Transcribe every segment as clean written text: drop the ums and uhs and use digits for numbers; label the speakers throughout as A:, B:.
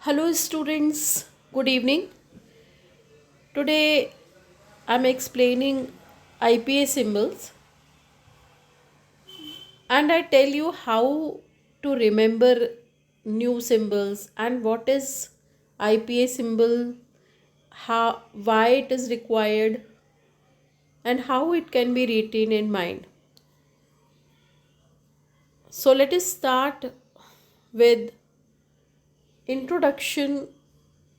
A: Hello, students. Good evening. Today I'm explaining IPA symbols and I tell you how to remember new symbols and what is IPA symbol, why it is required, and how it can be retained in mind. So let us start with introduction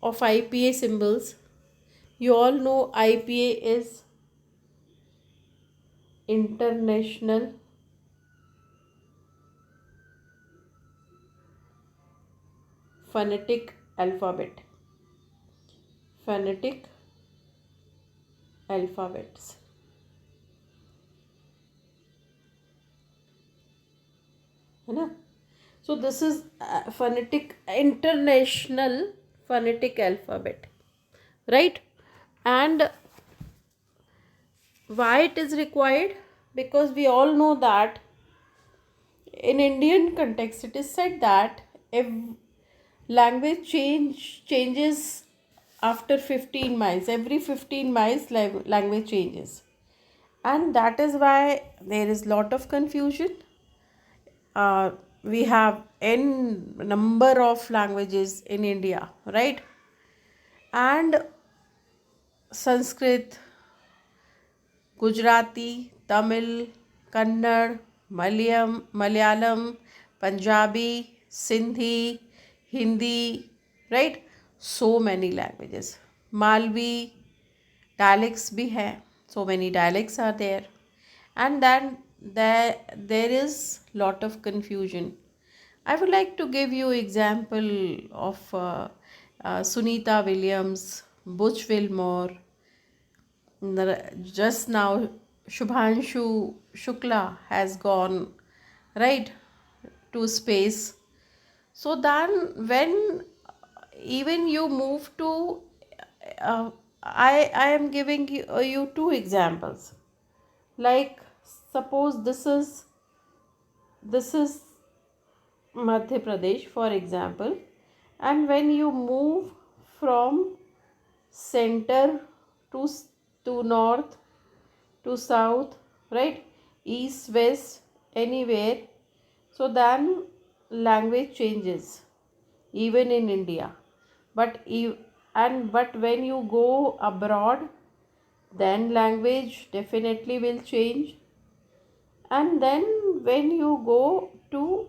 A: of IPA symbols. You all know IPA is International Phonetic Alphabet. Phonetic alphabets. है ना? So this is phonetic international phonetic alphabet, right? And why it is required? Because we all know that in Indian context it is said that if language changes after 15 miles, every 15 miles language changes, and that is why there is lot of confusion. We have n number of languages in India, right? And Sanskrit, Gujarati, Tamil, Kannada, Malayalam, Punjabi, Sindhi, Hindi, right? So many languages. Malvi, dialects भी हैं. So many dialects are there. And then there is lot of confusion. I would like to give you example of Sunita Williams, Butch Wilmore, just now Shubhanshu Shukla has gone right to space. So then when even you move to I am giving you two examples. Like suppose this is Madhya Pradesh, for example, and when you move from center to north to south, right, east, west, anywhere, so then language changes even in India. But when you go abroad, then language definitely will change. And then when you go to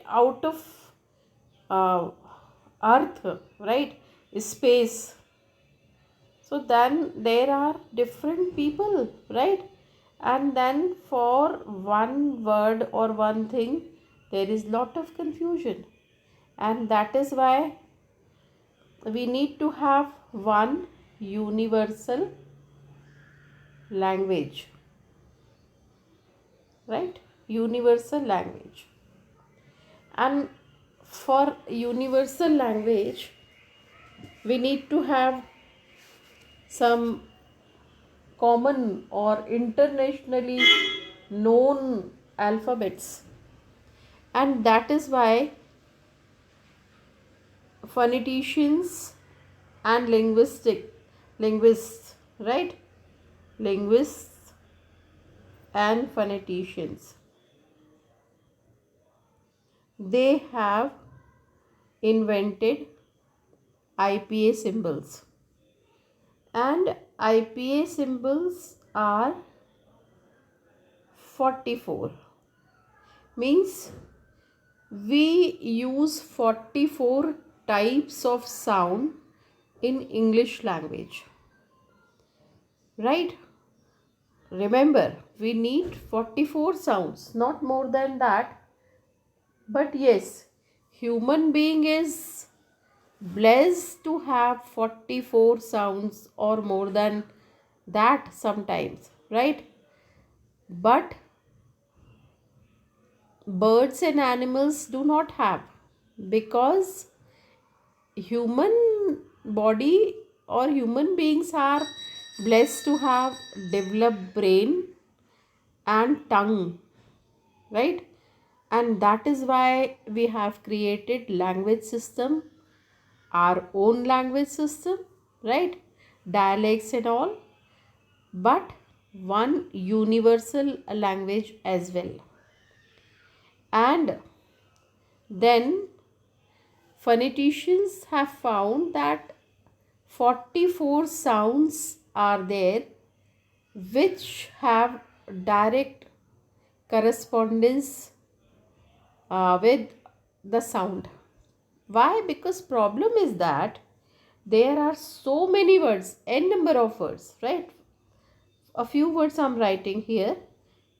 A: out of uh, earth, right, space, so then there are different people, right? And then for one word or one thing there is lot of confusion, and that is why we need to have one universal language, right? Universal language. And for universal language we need to have some common or internationally known alphabets, and that is why phoneticians and linguists, right, linguists and phoneticians, they have invented IPA symbols. And IPA symbols are 44. Means we use 44 types of sound in English language. Right? Remember, we need 44 sounds, not more than that. But yes, human being is blessed to have 44 sounds or more than that sometimes, right? But birds and animals do not have, because human body or human beings are blessed to have developed brain and tongue, right? And that is why we have created language system, our own language system, right? Dialects and all, but one universal language as well. And then phoneticians have found that 44 sounds are there which have direct correspondence with the sound. Why? Because problem is that there are so many words, n number of words, right? A few words I'm writing here.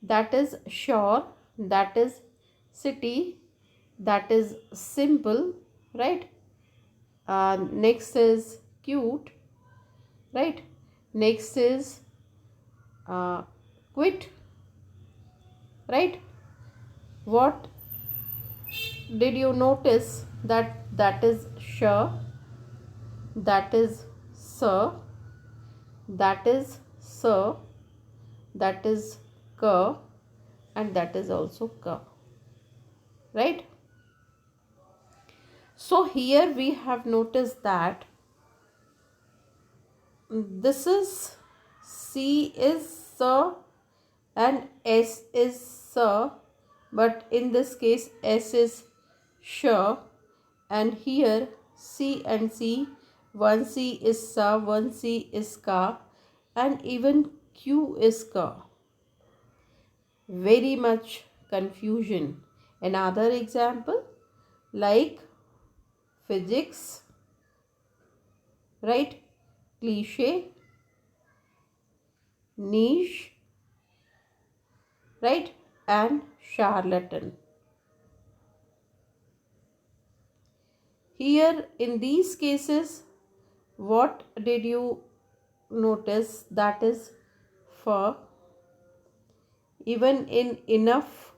A: That is sure, that is city, that is simple, right? Next is cute, right? Next is uh, quit, right? What did you notice? That is sure, that is sir, that is sir, that is cur, and that is also cur, right? So here we have noticed that this is C is sir and S is sir, but in this case S is sure, and here C and C, one C is sir, one C is ka, and even Q is ka. Very much confusion. Another example like physics, right? Cliche, niche, right? And charlatan. Here in these cases, what did you notice? That is for. Even in enough,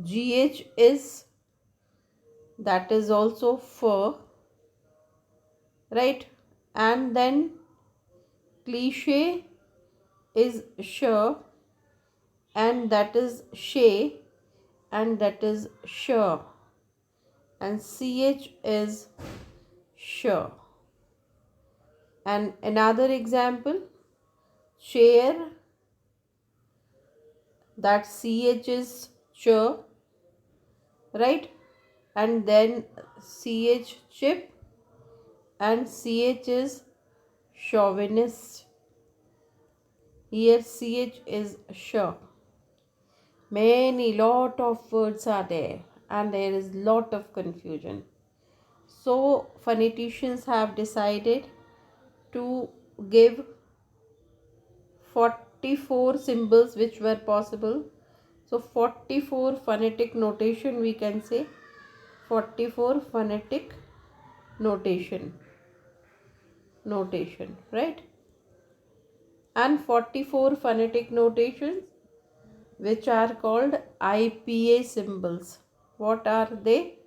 A: GH is, that is also for, right? And then cliche is sure, and that is shay, and that is sure, and ch is sure. And another example, chair, that ch is sure, right? And then ch chip, and ch is chauvinist. Here ch is sure. Many lot of words are there, and there is lot of confusion. So phoneticians have decided to give 44 symbols which were possible. So 44 phonetic notation, we can say 44 phonetic notation, right? And 44 phonetic notations which are called IPA symbols. What are they?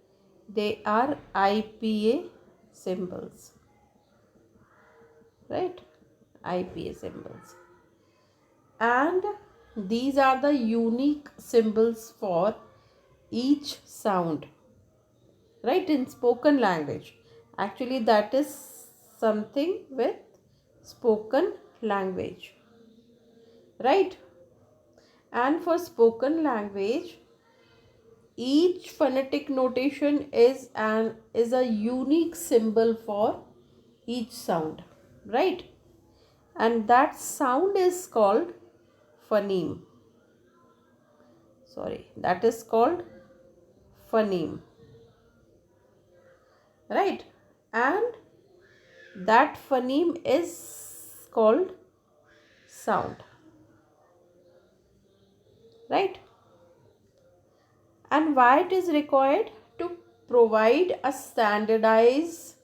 A: They are IPA symbols, right? IPA symbols. And these are the unique symbols for each sound, right? In spoken language, actually that is something with spoken language, right? And for spoken language, each phonetic notation is a unique symbol for each sound, right? And that sound is called phoneme. That is called phoneme, right? And that phoneme is called sound, right? And why it is required? To provide a standardized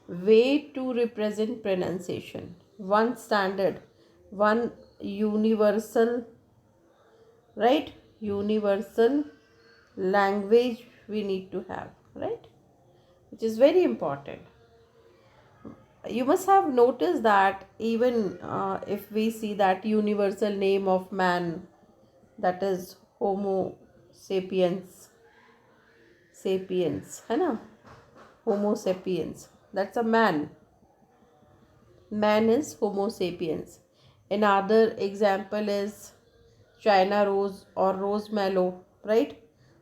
A: way to represent pronunciation. One standard, one universal, right? Universal language we need to have, right? Which is very important. You must have noticed that even if we see that universal name of man, that is Homo sapiens, sapiens है ना, Homo sapiens, that's a man. Man is Homo sapiens. Another example is China rose or rose mallow, right?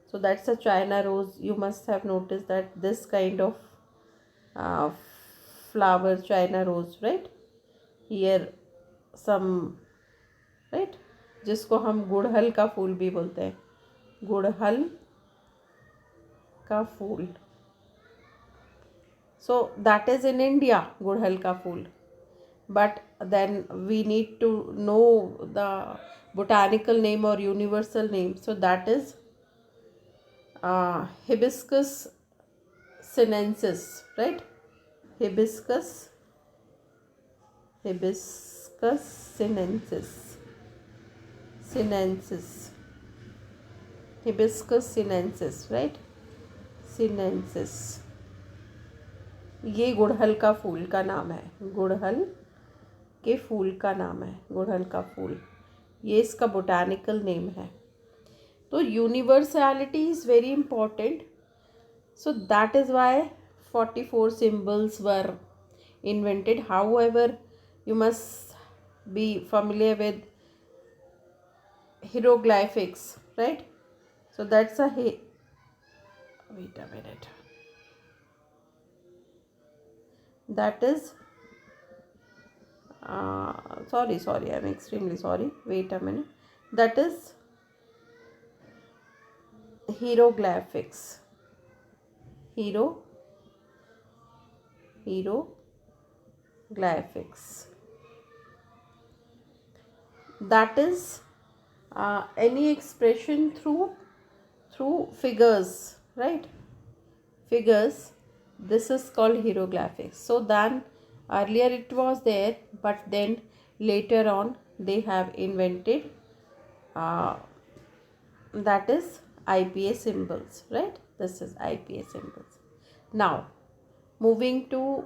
A: So that's a China rose. You must have noticed that this kind of uh, flower, China rose, right? Here some, right? जिसको हम गुड़हल का फूल भी बोलते हैं, गुड़हल का फूल. So that is in India, गुड़हल का फूल. But then we need to know the botanical name or universal name. So that is Hibiscus sinensis, right? Hibiscus, Hibiscus sinensis, sinensis, Hibiscus sinensis, right? Sinensis. ये गुड़हल का फूल का नाम है, गुड़हल के फूल का नाम है, गुड़हल का फूल. ये इसका बोटानिकल नेम है. तो universality is very important. So that is why 44 symbols were invented. However, you must be familiar with hieroglyphics, right? So that's a wait a minute. That is sorry, I'm extremely sorry. Wait a minute. That is hieroglyphics. Hieroglyphics. That is any expression through figures, right? Figures. This is called hieroglyphics. So then earlier it was there, but then later on they have invented that is IPA symbols, right? This is IPA symbols. Now moving to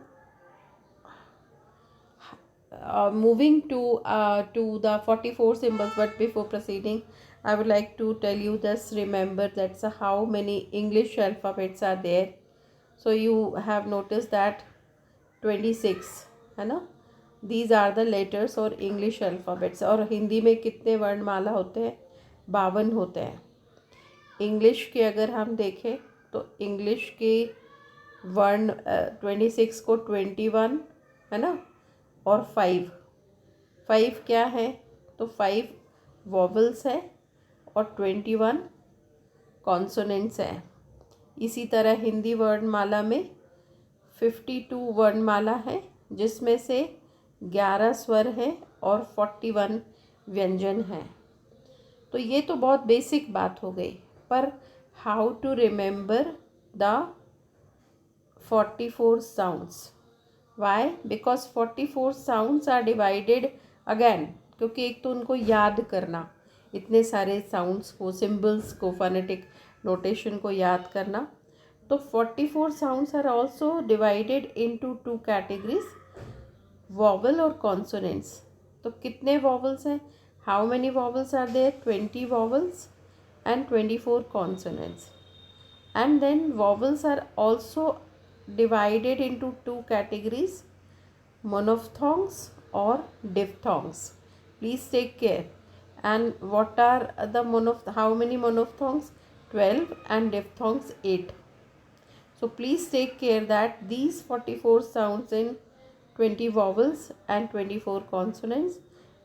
A: the 44 symbols. But before proceeding, I would like to tell you this. Remember that's how many English alphabets are there. So you have noticed that 26 है ना. These are the letters और English alphabets. और हिंदी में कितने वर्णमाला होते हैं? 52 होते हैं. इंग्लिश के अगर हम देखें तो इंग्लिश के वर्ण 26 को 21 है ना, और 5 क्या है? तो 5 वॉवल्स है और 21 कॉन्सोनेंट्स है. इसी तरह हिंदी वर्णमाला में 52 वर्णमाला है, जिसमें से 11 स्वर है और 41 व्यंजन हैं. तो ये तो बहुत बेसिक बात हो गई. पर how to remember the 44 sounds? Why? Because 44 sounds are divided again. क्योंकि एक तो उनको याद करना, इतने सारे साउंड्स को, सिम्बल्स को, फोनेटिक नोटेशन को याद करना. तो 44 sounds are also divided into 2 categories, vowel और कॉन्सोनेंट्स. तो कितने वॉवल्स हैं? How many vowels are there? 20 vowels and 24 consonants. And then vowels are also divided into 2 categories, monophthongs or diphthongs. Please take care. And what are the how many monophthongs? 12 and diphthongs 8. So please take care that these 44 sounds in 20 vowels and 24 consonants,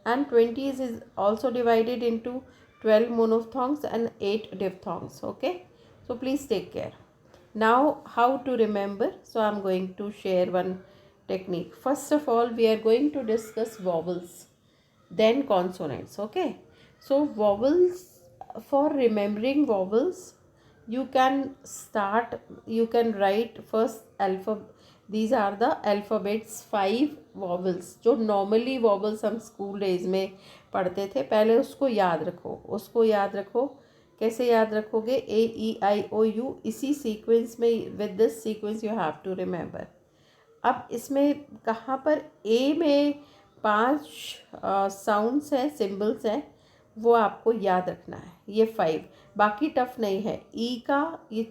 A: and 20 is also divided into 12 monophthongs and 8 diphthongs. Okay, so please take care. Now how to remember? So I'm going to share one technique. First of all, we are going to discuss vowels, then consonants. Okay, so vowels, for remembering vowels, you can write first alphabet. These are the alphabets, 5 vowels. जो normally vowels हम school days में पढ़ते थे, पहले उसको याद रखो. कैसे याद रखोगे? AEIOU, इसी सीक्वेंस में, with this sequence you have to remember. अब इसमें कहाँ पर A में 5 साउंड्स हैं, सिम्बल्स हैं, वो आपको याद रखना है, ये 5, बाकी टफ नहीं है। ई का ये,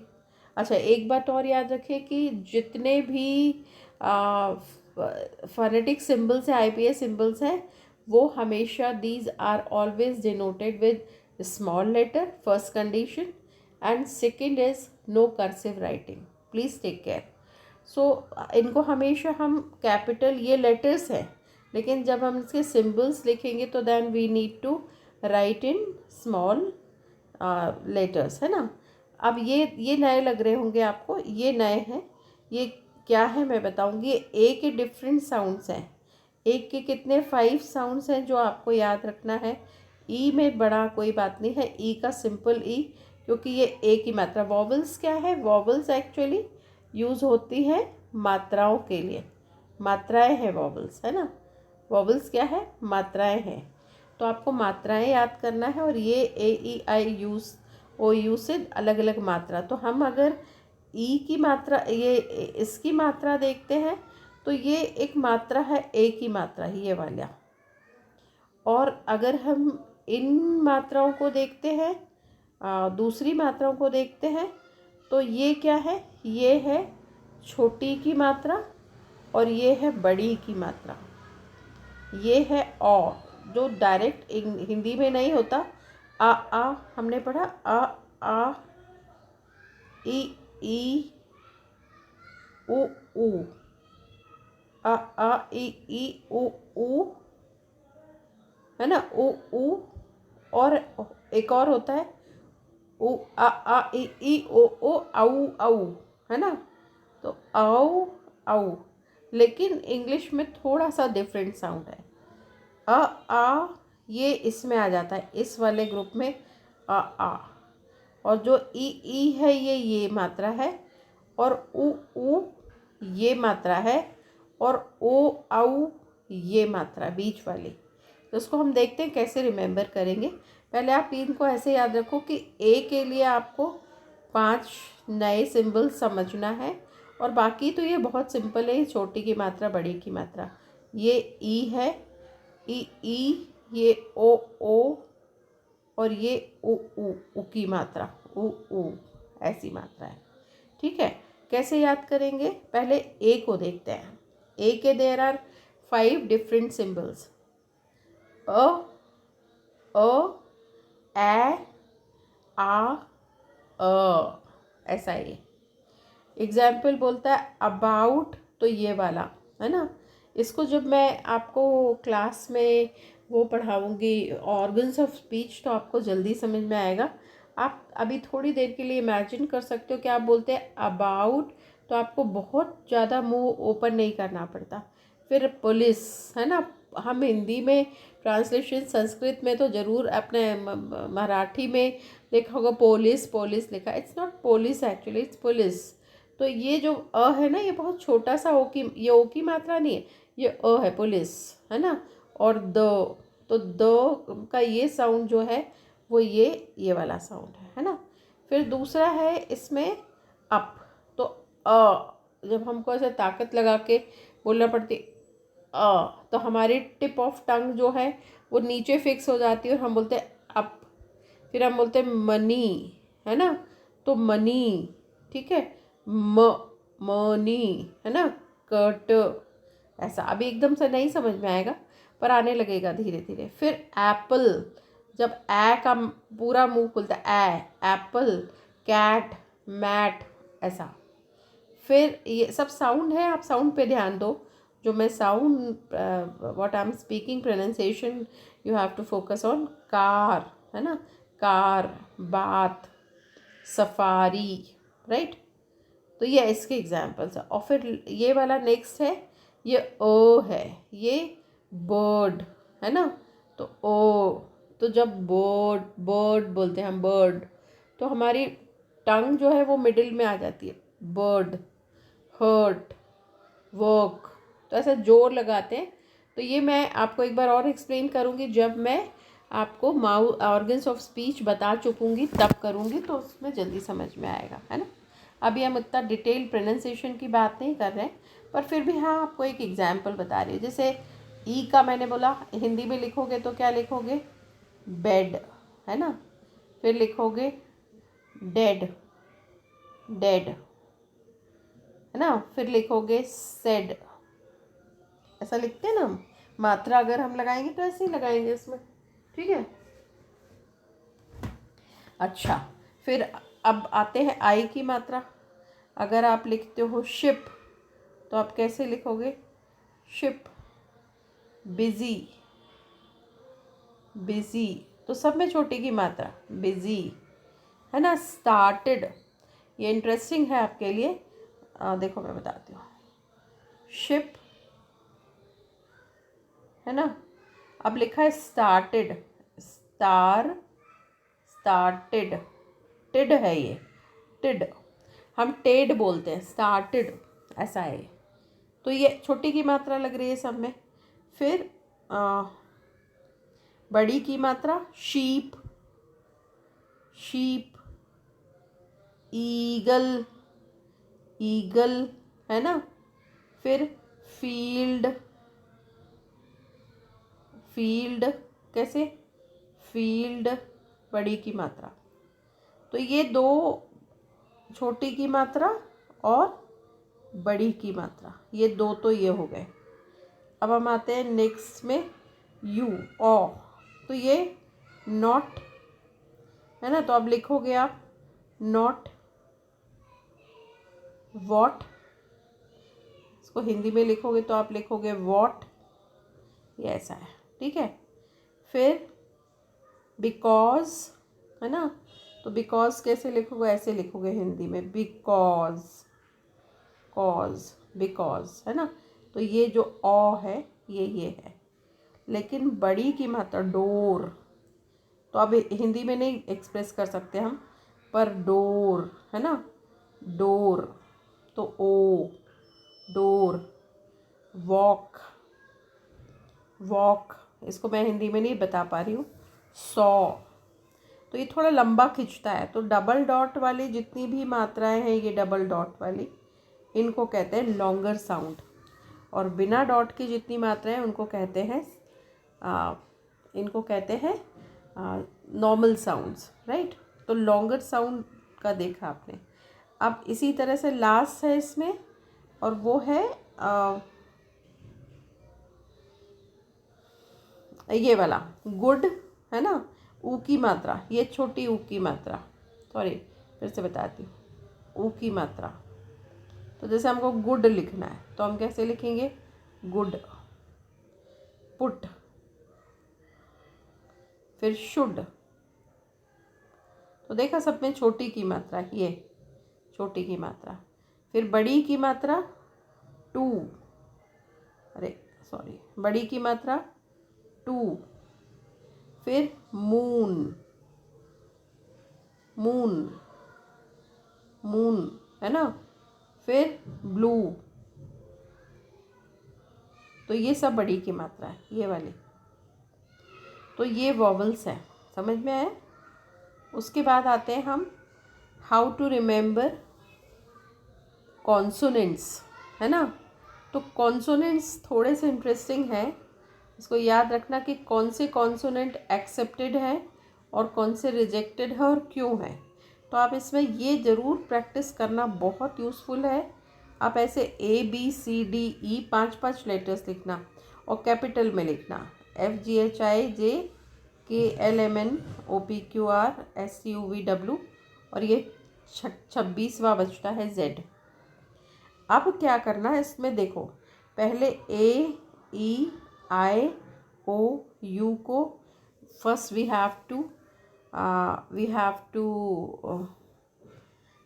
A: अच्छा एक बात और याद रखें कि जितने भी फोनेटिक सिम्बल्स हैं, आईपीएस सिम्बल्स हैं, वो हमेशा these are always denoted with small letter, first condition, and second is no cursive writing, please take care. So इनको हमेशा हम कैपिटल, ये लेटर्स हैं, लेकिन जब हम इसके सिम्बल्स लिखेंगे तो then we need to write in small letters, है ना। अब ये नए लग रहे होंगे आपको, ये नए हैं। ये क्या है मैं बताऊंगी। ए के डिफरेंट साउंड्स हैं। ए के कितने 5 साउंड्स हैं जो आपको याद रखना है। ई में बड़ा कोई बात नहीं है, ई का सिंपल ई, क्योंकि ये ए की मात्रा। वॉवल्स क्या है, वॉवल्स एक्चुअली यूज़ होती है मात्राओं के लिए, मात्राएं हैं वॉवल्स, है ना। वॉवल्स क्या है, मात्राएं हैं। तो आपको मात्राएं याद करना है, और ये ए ई आई यूज़ ओ यू से अलग अलग मात्रा। तो हम अगर ई की मात्रा, ये इसकी मात्रा देखते हैं तो ये एक मात्रा है ए की मात्रा, ये वाला। और अगर हम इन मात्राओं को देखते हैं, दूसरी मात्राओं को देखते हैं, तो ये क्या है, ये है छोटी की मात्रा और ये है बड़ी की मात्रा। ये है औ, जो डायरेक्ट हिंदी में नहीं होता। आ हमने पढ़ा, आ ई ई उ ऊ, आ ई उ ऊ, है ना, उ ऊ। और एक और होता है उ आ ई ओ आऊ आऊ, है ना। तो आओ आऊ, लेकिन इंग्लिश में थोड़ा सा डिफरेंट साउंड है। आ ये इसमें आ जाता है, इस वाले ग्रुप में आ। और जो ई है ये मात्रा है, और उ ये मात्रा है, और ओ आऊ ये मात्रा बीच वाली। तो इसको हम देखते हैं कैसे रिमेंबर करेंगे। पहले आप इनको ऐसे याद रखो कि ए के लिए आपको 5 नए सिंबल समझना है, और बाकी तो ये बहुत सिंपल है, छोटी की मात्रा, बड़ी की मात्रा। ये ई है, ई, ये ओ, और ये उ की मात्रा, उ ऐसी मात्रा है। ठीक है, कैसे याद करेंगे, पहले ए को देखते हैं। ए के देयर आर 5 डिफरेंट सिंबल्स। अ ए आ ऐसा ये एग्जाम्पल बोलता है। अबाउट, तो ये वाला है ना। इसको जब मैं आपको क्लास में वो पढ़ाऊँगी ऑर्गन्स ऑफ स्पीच, तो आपको जल्दी समझ में आएगा। आप अभी थोड़ी देर के लिए इमेजिन कर सकते हो कि आप बोलते हैं अबाउट, तो आपको बहुत ज़्यादा मुंह ओपन नहीं करना पड़ता। फिर पुलिस, है ना। हम हिंदी में ट्रांसलेशन, संस्कृत में तो ज़रूर, अपने मराठी में लिखा होगा पुलिस, पुलिस लिखा, it's not police actually, it's police. तो ये जो अ है ना, ये बहुत छोटा सा ओ की, ये ओ की मात्रा नहीं है, ये अ है, पुलिस, है ना। और द, तो द का ये साउंड जो है वो ये वाला साउंड है ना। फिर दूसरा है इसमें अप, तो जब हमको ऐसे ताकत लगा के बोलना पड़ती तो हमारी टिप ऑफ टंग जो है वो नीचे फिक्स हो जाती है, और हम बोलते हैं अप। फिर हम बोलते हैं मनी, है ना, तो मनी, ठीक है, मनी, है ना, कट, ऐसा। अभी एकदम से नहीं समझ में आएगा, पर आने लगेगा धीरे धीरे। फिर एप्पल, जब ए का पूरा मुंह खुलता है, एप्पल, कैट, मैट, ऐसा। फिर ये सब साउंड है, आप साउंड पे ध्यान दो। जो मैं sound, what I am speaking, pronunciation you have to focus on. Car, है ना, कार, बाथ, सफारी, राइट। तो ये इसके एग्जाम्पल्स है। और फिर ये वाला नेक्स्ट है, ये ओ है, ये बर्ड, है ना। तो ओ, तो जब बर्ड बोलते हैं हम, बर्ड, तो हमारी टंग जो है वो मिडिल में आ जाती है। बर्ड, हर्ट, वर्क, तो ऐसा जोर लगाते हैं। तो ये मैं आपको एक बार और एक्सप्लेन करूँगी, जब मैं आपको ऑर्गन्स ऑफ स्पीच बता चुकूँगी तब करूँगी, तो उसमें जल्दी समझ में आएगा, है ना। अभी हम इतना डिटेल प्रोनाउंसिएशन की बात नहीं कर रहे हैं, पर फिर भी हाँ आपको एक एग्जाम्पल बता रही हूँ। जैसे ई का मैंने बोला, हिंदी में लिखोगे तो क्या लिखोगे, बेड, है ना। फिर लिखोगे डेड, डेड, है ना। फिर लिखोगे सेड, ऐसा लिखते हैं ना हम। मात्रा अगर हम लगाएंगे तो ऐसे ही लगाएंगे इसमें, ठीक है। अच्छा, फिर अब आते हैं आई की मात्रा। अगर आप लिखते हो शिप तो आप कैसे लिखोगे? शिप। बिजी, बिजी, तो सब में छोटी की मात्रा, बिजी, है ना। स्टार्टेड, ये इंटरेस्टिंग है आपके लिए। देखो मैं बताती हूँ। शिप, है ना। अब लिखा है स्टार्टेड, स्टार्टेड, टिड है ये, टिड। हम टेड बोलते हैं, स्टार्टेड, ऐसा है ये। तो ये छोटी की मात्रा लग रही है सब में। फिर बड़ी की मात्रा शीप, शीप, ईगल, ईगल, है ना। फिर फील्ड, फील्ड, कैसे? फील्ड, बड़ी की मात्रा। तो ये दो, छोटी की मात्रा और बड़ी की मात्रा, ये दो तो ये हो गए। अब हम आते हैं नेक्स्ट में, यू, ओ। तो ये नॉट, है ना। तो अब लिखोगे आप नॉट, वॉट। इसको हिंदी में लिखोगे तो आप लिखोगे वॉट, ये ऐसा है, ठीक है। फिर बिकॉज, है ना। तो बिकॉज कैसे लिखोगे? ऐसे लिखोगे हिंदी में, बिकॉज, कॉज, बिकॉज, है ना। तो ये जो ओ है ये है। लेकिन बड़ी की मात्रा डोर, तो अब हिंदी में नहीं एक्सप्रेस कर सकते हम, पर डोर, है ना। डोर, तो ओ, डोर। वॉक, वॉक, इसको मैं हिंदी में नहीं बता पा रही हूँ। सॉ, तो ये थोड़ा लंबा खिंचता है। तो डबल डॉट वाली जितनी भी मात्राएं हैं, ये डबल डॉट वाली, इनको कहते हैं लॉन्गर साउंड। और बिना डॉट की जितनी मात्राएं उनको कहते हैं इनको कहते हैं नॉर्मल साउंड्स, राइट। तो लॉन्गर साउंड का देखा आपने। अब इसी तरह से लास्ट है इसमें, और वो है ये वाला गुड, है ना। ऊ की मात्रा, ये छोटी ऊ की मात्रा, सॉरी फिर से बताती हूँ। ऊ की मात्रा, तो जैसे हमको गुड लिखना है तो हम कैसे लिखेंगे? गुड। पुट, फिर शुड। तो देखा सब में छोटी की मात्रा, ये छोटी की मात्रा। फिर बड़ी की मात्रा टू, अरे सॉरी, बड़ी की मात्रा टू। फिर मून, मून, मून, है ना। फिर ब्लू, तो ये सब बड़ी की मात्रा है, ये वाली। तो ये वॉवल्स हैं, समझ में आया। उसके बाद आते हैं हम हाउ टू रिमेंबर कॉन्सोनेंट्स, है ना। तो कॉन्सोनेंट्स थोड़े से इंटरेस्टिंग हैं। इसको याद रखना कि कौन से कॉन्सोनेंट एक्सेप्टेड है और कौन से रिजेक्टेड है और क्यों है। तो आप इसमें ये ज़रूर प्रैक्टिस करना, बहुत यूज़फुल है। आप ऐसे ABCDE 5-5 लेटर्स लिखना और कैपिटल में लिखना, FGHIJKLMNOPQRSTUVW, और ये 26वां बचता है Z। अब क्या करना है इसमें, देखो पहले AEIOU को first we have to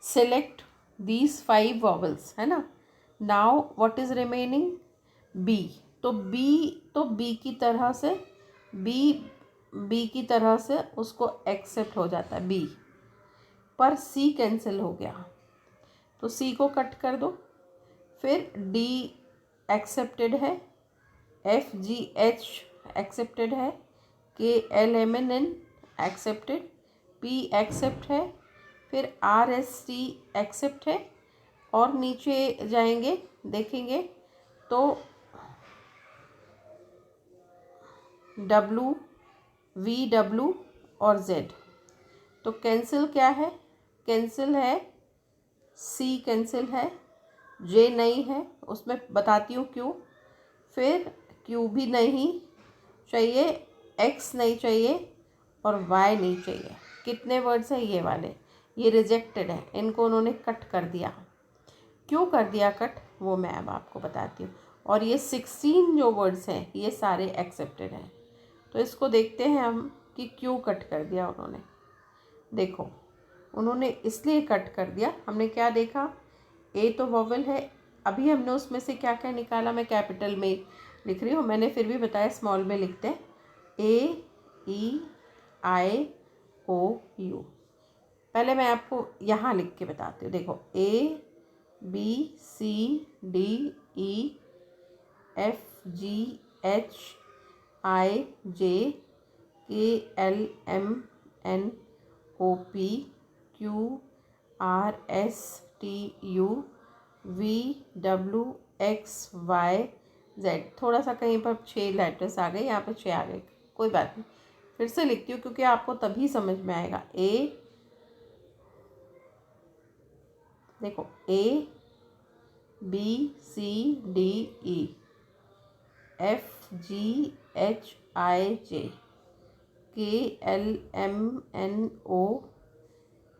A: select these 5 vowels, है ना। now what is remaining? B, तो B की तरह से B की तरह से उसको एक्सेप्ट हो जाता है B, पर C कैंसिल हो गया तो C को कट कर दो। फिर D एक्सेप्टेड है, FGH एक्सेप्टेड है, KLMNN एक्सेप्टेड, P एक्सेप्ट है, फिर RST एक्सेप्ट है। और नीचे जाएंगे देखेंगे तो वी डब्ल्यू और जेड। तो कैंसिल क्या है, कैंसिल है सी, कैंसिल है, जे नहीं है, उसमें बताती हूँ क्यों। फिर क्यू भी नहीं चाहिए, एक्स नहीं चाहिए और वाई नहीं चाहिए। कितने वर्ड्स हैं ये वाले, ये रिजेक्टेड है, इनको उन्होंने कट कर दिया। क्यों कर दिया कट वो मैं अब आपको बताती हूँ। और ये 16 जो वर्ड्स हैं ये सारे एक्सेप्टेड हैं। तो इसको देखते हैं हम कि क्यों कट कर दिया उन्होंने। देखो उन्होंने इसलिए कट कर दिया, हमने क्या देखा, ए तो वोवेल है, अभी हमने उसमें से क्या क्या निकाला, मैं कैपिटल में लिख रही हूँ, मैंने फिर भी बताया स्मॉल में लिखते हैं, ए ई आई ओ यू। पहले मैं आपको यहाँ लिख के बताती हूँ। देखो A B C D E F G H I J K L M N O P Q R S T U V W X Y Z. थोड़ा सा कहीं पर 6 लेटर्स आ गए, यहाँ पर 6 आ गए, कोई बात नहीं, फिर से लिखती हूँ क्योंकि आपको तभी समझ में आएगा। ए, देखो A B C D E F G H I J K L M N O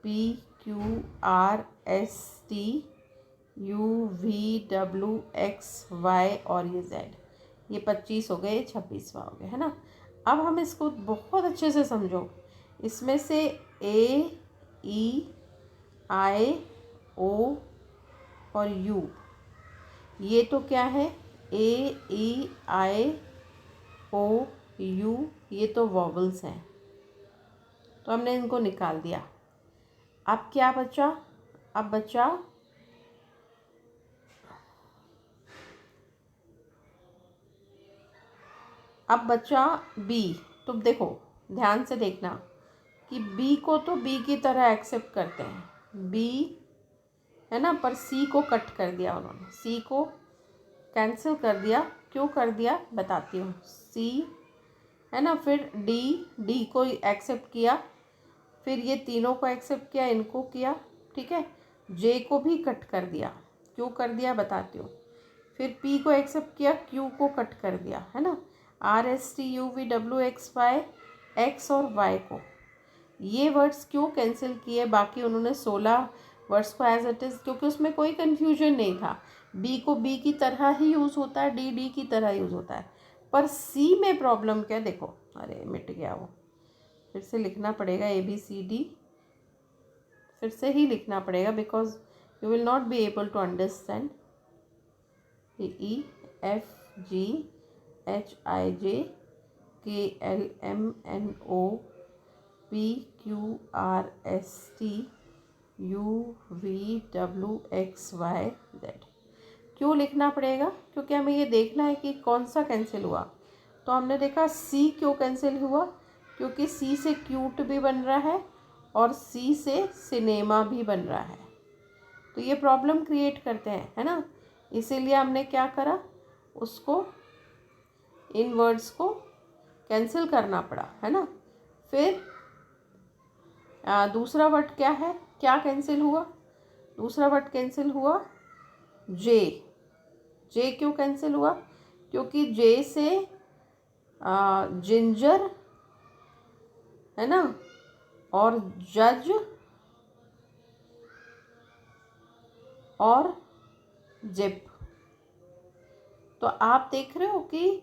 A: P Q R S T U V W X Y और ये जेड। ये 25 हो गए, 26वां हो गया, है ना। अब हम इसको बहुत अच्छे से समझो। इसमें से ए ई आई ओ और यू, ये तो क्या है, ए ई आई ओ यू, ये तो वॉवल्स हैं, तो हमने इनको निकाल दिया। अब क्या बचा, अब बचा बी। तो देखो ध्यान से देखना कि बी को तो बी की तरह एक्सेप्ट करते हैं, बी है ना, पर सी को कट कर दिया उन्होंने, सी को कैंसिल कर दिया। क्यों कर दिया बताती हूँ। सी है ना, फिर डी को एक्सेप्ट किया, फिर ये तीनों को एक्सेप्ट किया, इनको किया, ठीक है। जे को भी कट कर दिया, क्यों कर दिया बताती हूँ। फिर पी को एक्सेप्ट किया, क्यू को कट कर दिया, है ना। R S T U V W X Y, X और वाई को, ये वर्ड्स क्यों कैंसिल किए। बाकी उन्होंने 16 वर्ड्स को एज इट इज़, क्योंकि उसमें कोई कन्फ्यूजन नहीं था। बी को बी की तरह ही यूज़ होता है, डी की तरह यूज़ होता है। पर सी में प्रॉब्लम क्या, देखो, अरे मिट गया वो, फिर से लिखना पड़ेगा ए बी सी डी, फिर से ही लिखना पड़ेगा because you will not be able to understand. E F G H I J K L M N O P Q R S T U V W X Y Z. क्यों लिखना पड़ेगा, क्योंकि हमें ये देखना है कि कौन सा कैंसिल हुआ। तो हमने देखा सी क्यों कैंसिल हुआ, क्योंकि सी से क्यूट भी बन रहा है और सी से सिनेमा भी बन रहा है, तो ये प्रॉब्लम क्रिएट करते हैं, है ना। इसीलिए हमने क्या करा, उसको, इन वर्ड्स को कैंसिल करना पड़ा, है ना। फिर दूसरा वर्ड क्या है, क्या कैंसिल हुआ, दूसरा वर्ड कैंसिल हुआ जे। जे क्यों कैंसिल हुआ, क्योंकि जे से जिंजर, है ना, और जज और जिप। तो आप देख रहे हो कि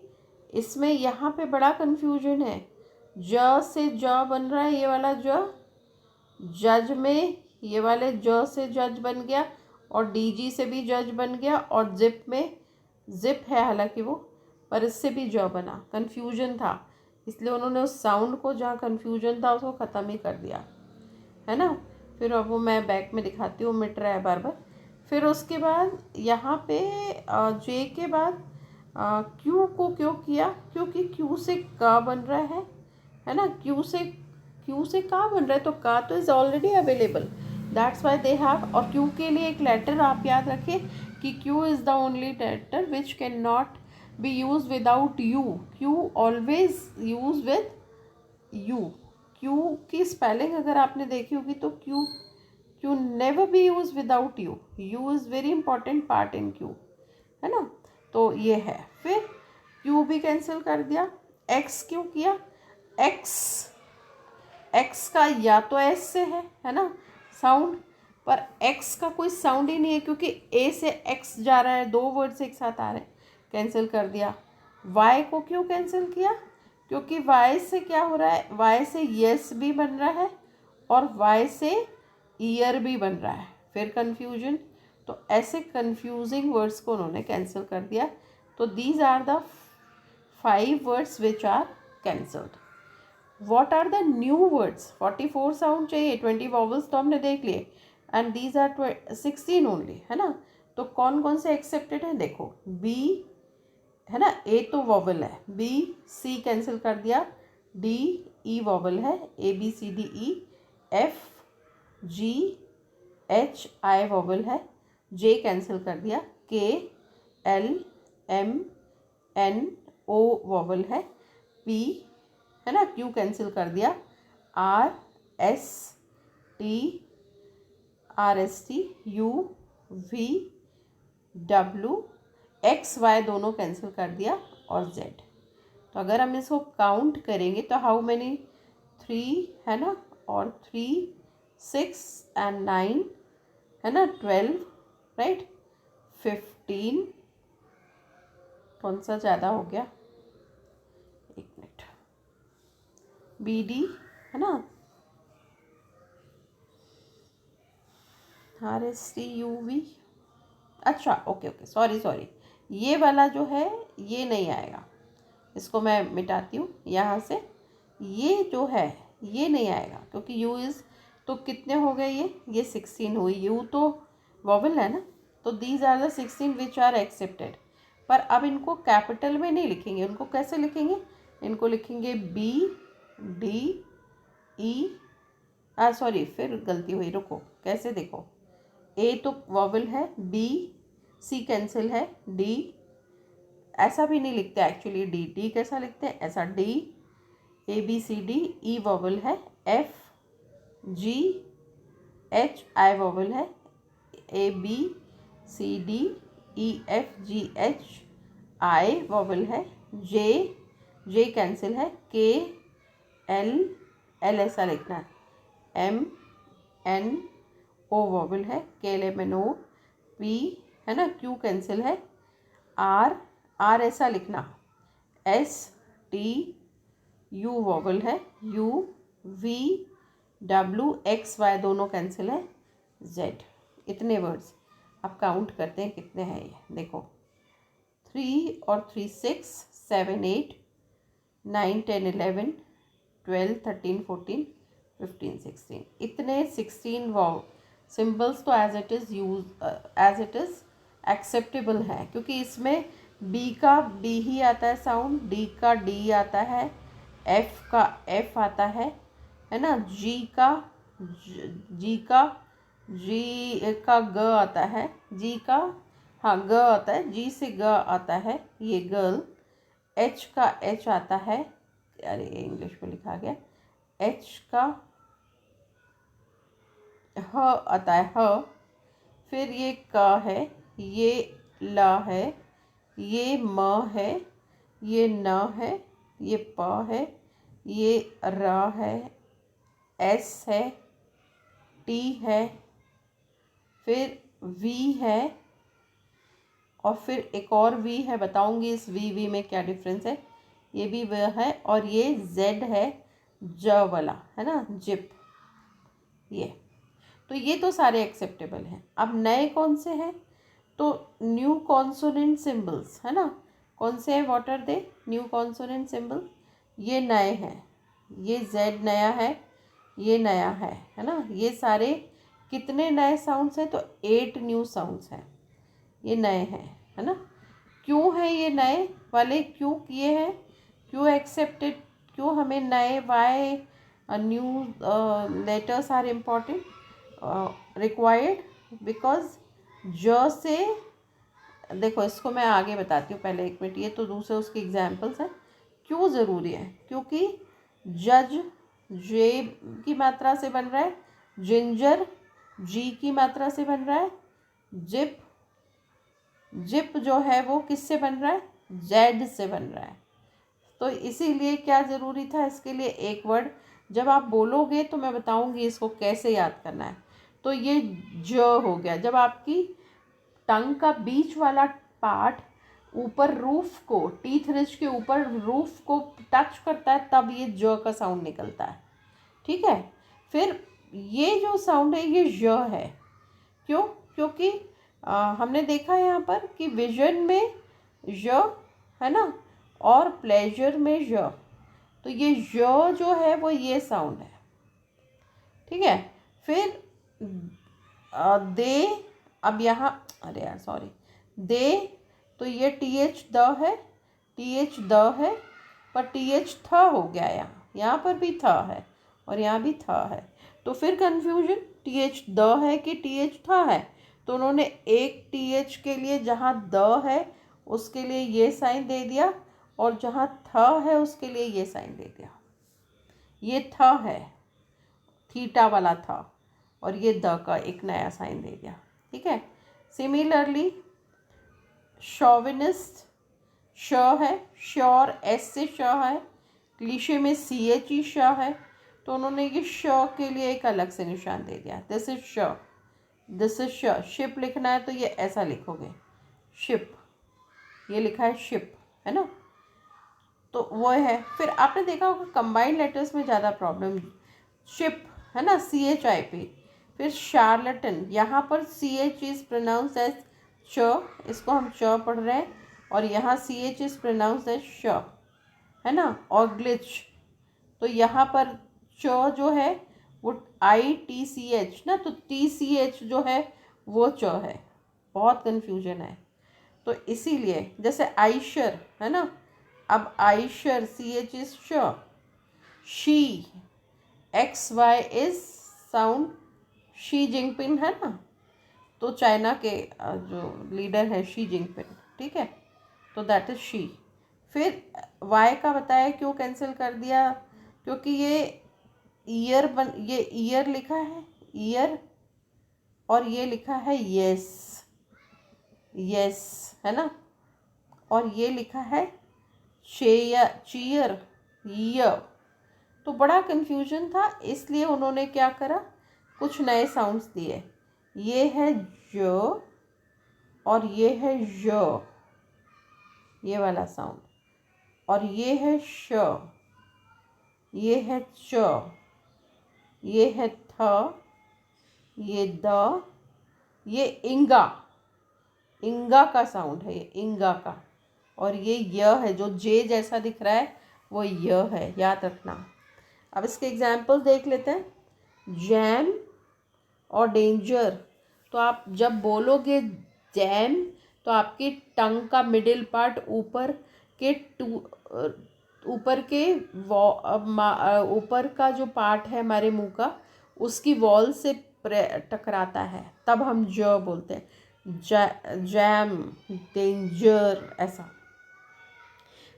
A: इसमें यहाँ पे बड़ा कन्फ्यूजन है। ज से ज बन रहा है, ये वाला ज, जज में ये वाले ज से जज बन गया, और डीजी से भी जज बन गया, और जिप में जिप है हालांकि वो, पर इससे भी ज बना, कन्फ्यूजन था, इसलिए उन्होंने उस साउंड को, जहाँ कन्फ्यूजन था उसको ख़त्म ही कर दिया, है ना। फिर अब वो मैं बैक में दिखाती हूँ, मिट रहा है बार बार। फिर उसके बाद यहाँ पे जे के बाद क्यू को क्यों किया, क्योंकि क्यू से का बन रहा है ना, क्यू से का बन रहा है, तो का तो is already available, that's why they have. और क्यू के लिए एक लेटर आप याद रखें कि Q is the only letter which can not be use without U, Q always use with U, Q की स्पेलिंग अगर आपने देखी होगी तो Q, Q never be use without U, U is very important part in Q, है ना। तो ये है, फिर क्यू भी कैंसिल कर दिया। एक्स क्यों किया, एक्स, एक्स का या तो एस से है ना साउंड, पर एक्स का कोई साउंड ही नहीं है क्योंकि ए से एक्स जा रहा है, दो वर्ड्स एक साथ आ रहे हैं, कैंसिल कर दिया। वाई को क्यों कैंसिल किया, क्योंकि वाई से क्या हो रहा है, वाई से यस भी बन रहा है और वाई से ईयर भी बन रहा है, फिर कन्फ्यूजन। तो ऐसे कन्फ्यूजिंग वर्ड्स को उन्होंने कैंसिल कर दिया। तो these are the 5 words which are cancelled. What are the new words, 44 sound चाहिए, 20 वॉवल्स तो हमने देख लिए, एंड दीज आर 16 ओनली, है ना। तो कौन कौन से एक्सेप्टेड है, देखो बी, है ना, ए तो वॉवल है, बी सी कैंसिल कर दिया, डी ई वॉवल है, A B C D E, F G H I vowel है, जे कैंसिल कर दिया, K L M N O vowel है, पी, है ना, क्यू कैंसिल कर दिया, R S T U V W X Y दोनों कैंसिल कर दिया और जेड। तो अगर हम इसको काउंट करेंगे तो हाउ मैनी, 3 है ना, और 3 6 एंड 9 है ना, 12 राइट, 15, कौन सा ज़्यादा हो गया, एक मिनट, बी डी है ना, R S T U V, अच्छा ओके ओके, सॉरी, ये वाला जो है ये नहीं आएगा, इसको मैं मिटाती हूँ यहाँ से, ये जो है ये नहीं आएगा क्योंकि यू इज़, तो कितने हो गए ये 16 हुई, यू तो वॉवल है ना, तो these are the 16 which are accepted. पर अब इनको कैपिटल में नहीं लिखेंगे, उनको कैसे लिखेंगे, इनको लिखेंगे बी डी ई, सॉरी फिर गलती हुई, रुको, कैसे देखो, ए तो वॉवल है, बी सी कैंसिल है, डी ऐसा भी नहीं लिखते एक्चुअली, डी डी कैसा लिखते हैं, ऐसा D, A B C D, E vowel है, F G H I vowel है, A B C D E F G H I vowel है, जे जे कैंसिल है, के एल एल ऐसा लिखना है, एम एन ओ वॉवल है, K L M N O, P है ना, क्यू कैंसिल है, आर आर ऐसा लिखना, एस टी यू वॉवल है, U V W X Y दोनों कैंसिल है, जेड। इतने वर्ड्स अब काउंट करते हैं कितने हैं ये, देखो 3 और 3 6 7 8 9 10 11 12 13 14 15 16, इतने 16 वॉव सिम्बल्स तो एज इट इज़ एक्सेप्टेबल है क्योंकि इसमें बी का डी ही आता है साउंड, डी का डी आता है, एफ का एफ आता है ना, जी का जी का ग आता है, जी का हाँ ग आता है, जी से ग आता है ये गर्ल, एच का एच आता है, अरे इंग्लिश में लिखा गया, एच का ह आता है ह, फिर ये क है, ये ल है, ये म है, ये न है, ये प है, ये र है, एस है, टी है, फिर वी है, और फिर एक और वी है, बताऊंगी इस वी में क्या डिफरेंस है, ये भी व है, और ये जेड है, ज वाला है ना, जिप, ये तो ये तो सारे एक्सेप्टेबल हैं। अब नए कौन से हैं, तो न्यू कॉन्सोनेंट सिंबल्स है ना, कौन से हैं, what are they, new consonant symbol, ये नए हैं, ये जेड नया है, ये नया है ना, ये सारे कितने नए साउंड्स हैं, तो 8 न्यू साउंड्स हैं, ये नए हैं, है ना। क्यों है ये नए वाले, क्यों किए हैं, क्यों एक्सेप्टेड, क्यों हमें नए, why new letters are important required, because ज से, देखो इसको मैं आगे बताती हूँ, पहले एक मिनट, ये तो दूसरे उसके एग्जाम्पल्स हैं, क्यों ज़रूरी है, क्योंकि जज जे की मात्रा से बन रहा है, जिंजर जी की मात्रा से बन रहा है, जिप जिप जो है वो किससे बन रहा है, जेड से बन रहा है। तो इसीलिए क्या ज़रूरी था इसके लिए एक वर्ड, जब आप बोलोगे तो मैं बताऊंगी इसको कैसे याद करना है। तो ये ज हो गया, जब आपकी टंग का बीच वाला पार्ट ऊपर रूफ को, टीथ रिज के ऊपर रूफ को टच करता है तब ये ज का साउंड निकलता है। ठीक है, फिर ये जो साउंड है ये ज है। क्यों? क्योंकि हमने देखा यहाँ पर कि विजन में ज है ना, और प्लेजर में ज, तो ये ज जो है वो ये साउंड है। ठीक है, फिर दे, अब यहाँ अरे यार सॉरी, दे, तो ये टी एच द है, टी एच द है, पर टी एच थ हो गया, यहाँ पर भी थ है और यहाँ भी थ है, तो फिर कन्फ्यूजन, टी एच द है कि टी एच थ है। तो उन्होंने एक टी एच के लिए जहाँ द है उसके लिए ये साइन दे दिया, और जहाँ थ है उसके लिए ये साइन दे दिया। ये थ है, थीटा वाला था, और ये द का एक नया साइन दे दिया। ठीक है, सिमिलरली शॉविनिस्ट श है, श्योर एस से श है, क्लीशे में सी एच ई श है, तो उन्होंने ये श के लिए एक अलग से निशान दे दिया, दिस इज श, दिस इज श। शिप लिखना है तो ये ऐसा लिखोगे, शिप, ये लिखा है शिप, है ना, तो वो है। फिर आपने देखा होगा कंबाइंड लेटर्स में ज़्यादा प्रॉब्लम, शिप है ना, सी एच आई पी। फिर शार्लटन, यहाँ पर C H is pronounce as च, इसको हम च पढ़ रहे हैं, और यहाँ C H is pronounce as श, है ना, और ग्लिच, तो यहाँ पर च जो है वो आई टी सी एच ना, तो टी सी एच जो है वो च है, बहुत कन्फ्यूजन है। तो इसीलिए जैसे आइशर है ना, अब आइशर सी एच इज श, Xi X Y is sound Xi Jinping है ना, तो चाइना के जो लीडर है शी जिनपिंग, ठीक है, तो दैट इज शी। फिर वाई का बताया क्यों कैंसिल कर दिया, क्योंकि ये ये ईयर लिखा है, ईयर, और ये लिखा है यस, यस है ना, और ये लिखा है चीयर, य, तो बड़ा कन्फ्यूजन था, इसलिए उन्होंने क्या करा, कुछ नए साउंड्स दिए, ये है ज और ये है ज, ये वाला साउंड, और ये है श, ये है च, ये है थ, ये द, ये इंगा, इंगा का साउंड है, ये इंगा का, और ये य है, जो जे जैसा दिख रहा है वो य है, याद रखना। अब इसके एग्जाम्पल देख लेते हैं, जैम और डेंजर, तो आप जब बोलोगे जैम तो आपकी टंग का मिडिल पार्ट ऊपर के ऊपर का जो पार्ट है हमारे मुंह का, उसकी वॉल से टकराता है, तब हम ज बोलते हैं, जैम, डेंजर, ऐसा।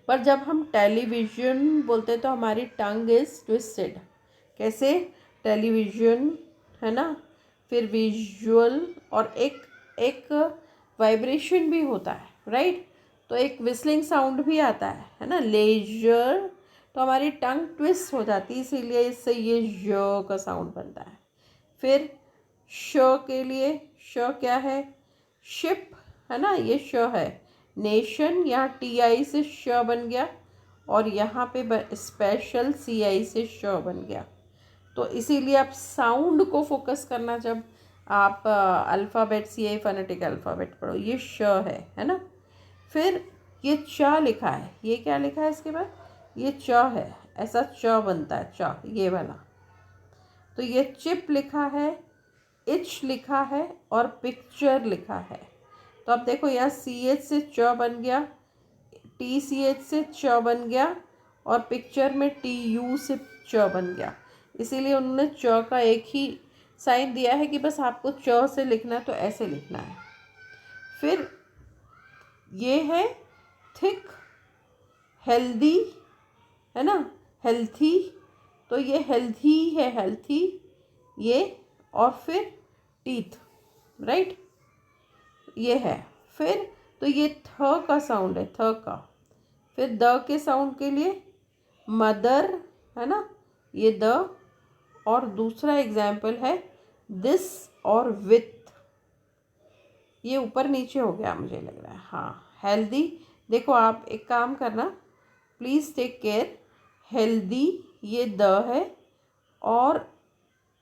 A: पर जब हम टेलीविज़न बोलते हैं तो हमारी टंग इज़ ट्विस्टेड, कैसे, टेलीविज़न है ना, फिर विजुअल, और एक एक वाइब्रेशन भी होता है, राइट, तो एक विस्लिंग साउंड भी आता है ना, लेजर, तो हमारी टंग ट्विस्ट हो जाती है, इसीलिए इससे ये ज का साउंड बनता है। फिर श के लिए, श क्या है, शिप है ना, ये श है, नेशन, यहाँ टी आई से श बन गया, और यहाँ पे स्पेशल सी आई से श बन गया। तो इसीलिए आप साउंड को फोकस करना जब आप अल्फ़ाबेट सी आई फोनेटिक अल्फ़ाबेट पढ़ो, ये श है ना। फिर ये च लिखा है, ये क्या लिखा है इसके बाद, ये च है, ऐसा च बनता है, च ये वाला। तो ये चिप लिखा है, इच लिखा है, और पिक्चर लिखा है। तो अब देखो यहाँ सी एच से च बन गया, टी सी एच से च बन गया, और पिक्चर में टी यू से च बन गया, इसीलिए उन्होंने च का एक ही साइन दिया है कि बस आपको च से लिखना है तो ऐसे लिखना है। फिर ये है थिक, हेल्दी है ना, हेल्थी, तो ये हेल्थी है, हेल्थी ये, और फिर टीथ, राइट, ये है। फिर तो ये थ का साउंड है, थ का। फिर द के साउंड के लिए मदर, है ना, ये द। और दूसरा एग्जाम्पल है दिस और विथ, ये ऊपर नीचे हो गया मुझे लग रहा है, हाँ। हेल्दी, देखो आप एक काम करना, प्लीज़ टेक केयर। हेल्दी ये द है, और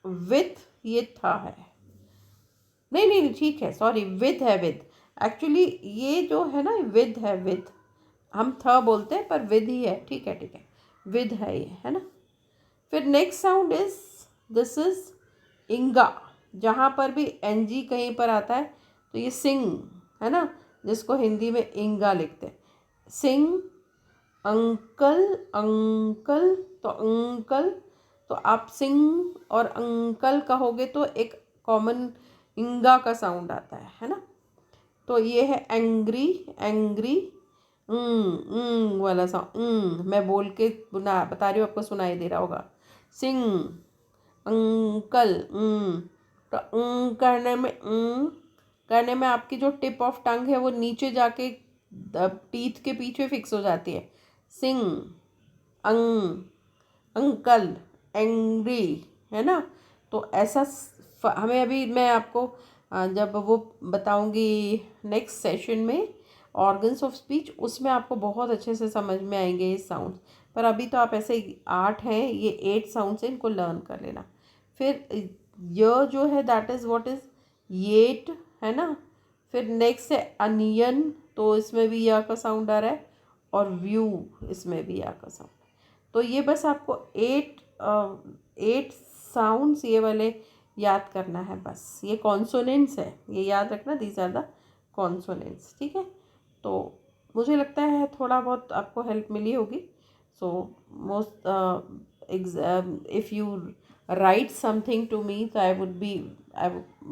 A: विथ ये था है, नहीं नहीं ठीक है, सॉरी, विद है, विद। एक्चुअली ये जो है ना, विद है, विद। हम थ बोलते हैं पर विद ही है, ठीक है ठीक है, विद है ये, है ना। फिर next sound is, this is इंगा। जहाँ पर भी एन जी कहीं पर आता है तो ये सिंग, है ना, जिसको हिंदी में इंगा लिखते हैं, सिंग। अंकल, अंकल, तो अंकल, तो आप सिंग और अंकल कहोगे तो एक कॉमन इंगा का साउंड आता है ना। तो ये है एंग्री, एंग्री, वाला साउंड, मैं बोल के बता रही हूँ, आपको सुनाई दे रहा होगा। सिंग, अंकल, तो करने में, करने में आपकी जो टिप ऑफ टंग है वो नीचे जाके टीथ के पीछे फिक्स हो जाती है। सिंग, अंग, अंकल, एंग्री, है ना। तो ऐसा हमें, अभी मैं आपको जब वो बताऊंगी नेक्स्ट सेशन में ऑर्गन्स ऑफ स्पीच, उसमें आपको बहुत अच्छे से समझ में आएंगे ये साउंड्स। पर अभी तो आप ऐसे 8 हैं, ये 8 साउंड्स हैं, इनको लर्न कर लेना। फिर य जो है that is what is yet, है ना। फिर नेक्स्ट है अनियन, तो इसमें भी या का साउंड आ रहा है, और व्यू, इसमें भी या का साउंड। तो ये बस आपको 8 साउंड्स ये वाले याद करना है, बस। ये कॉन्सोनेंट्स है, ये याद रखना, दीज आर द कॉन्सोनेंट्स, ठीक है। तो मुझे लगता है थोड़ा बहुत आपको हेल्प मिली होगी। So most if you write something to me, so I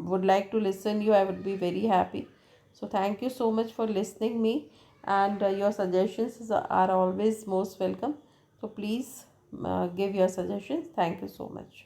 A: would like to listen you, I would be very happy. So thank you so much for listening me, and your suggestions are always most welcome. So please give your suggestions. Thank you so much.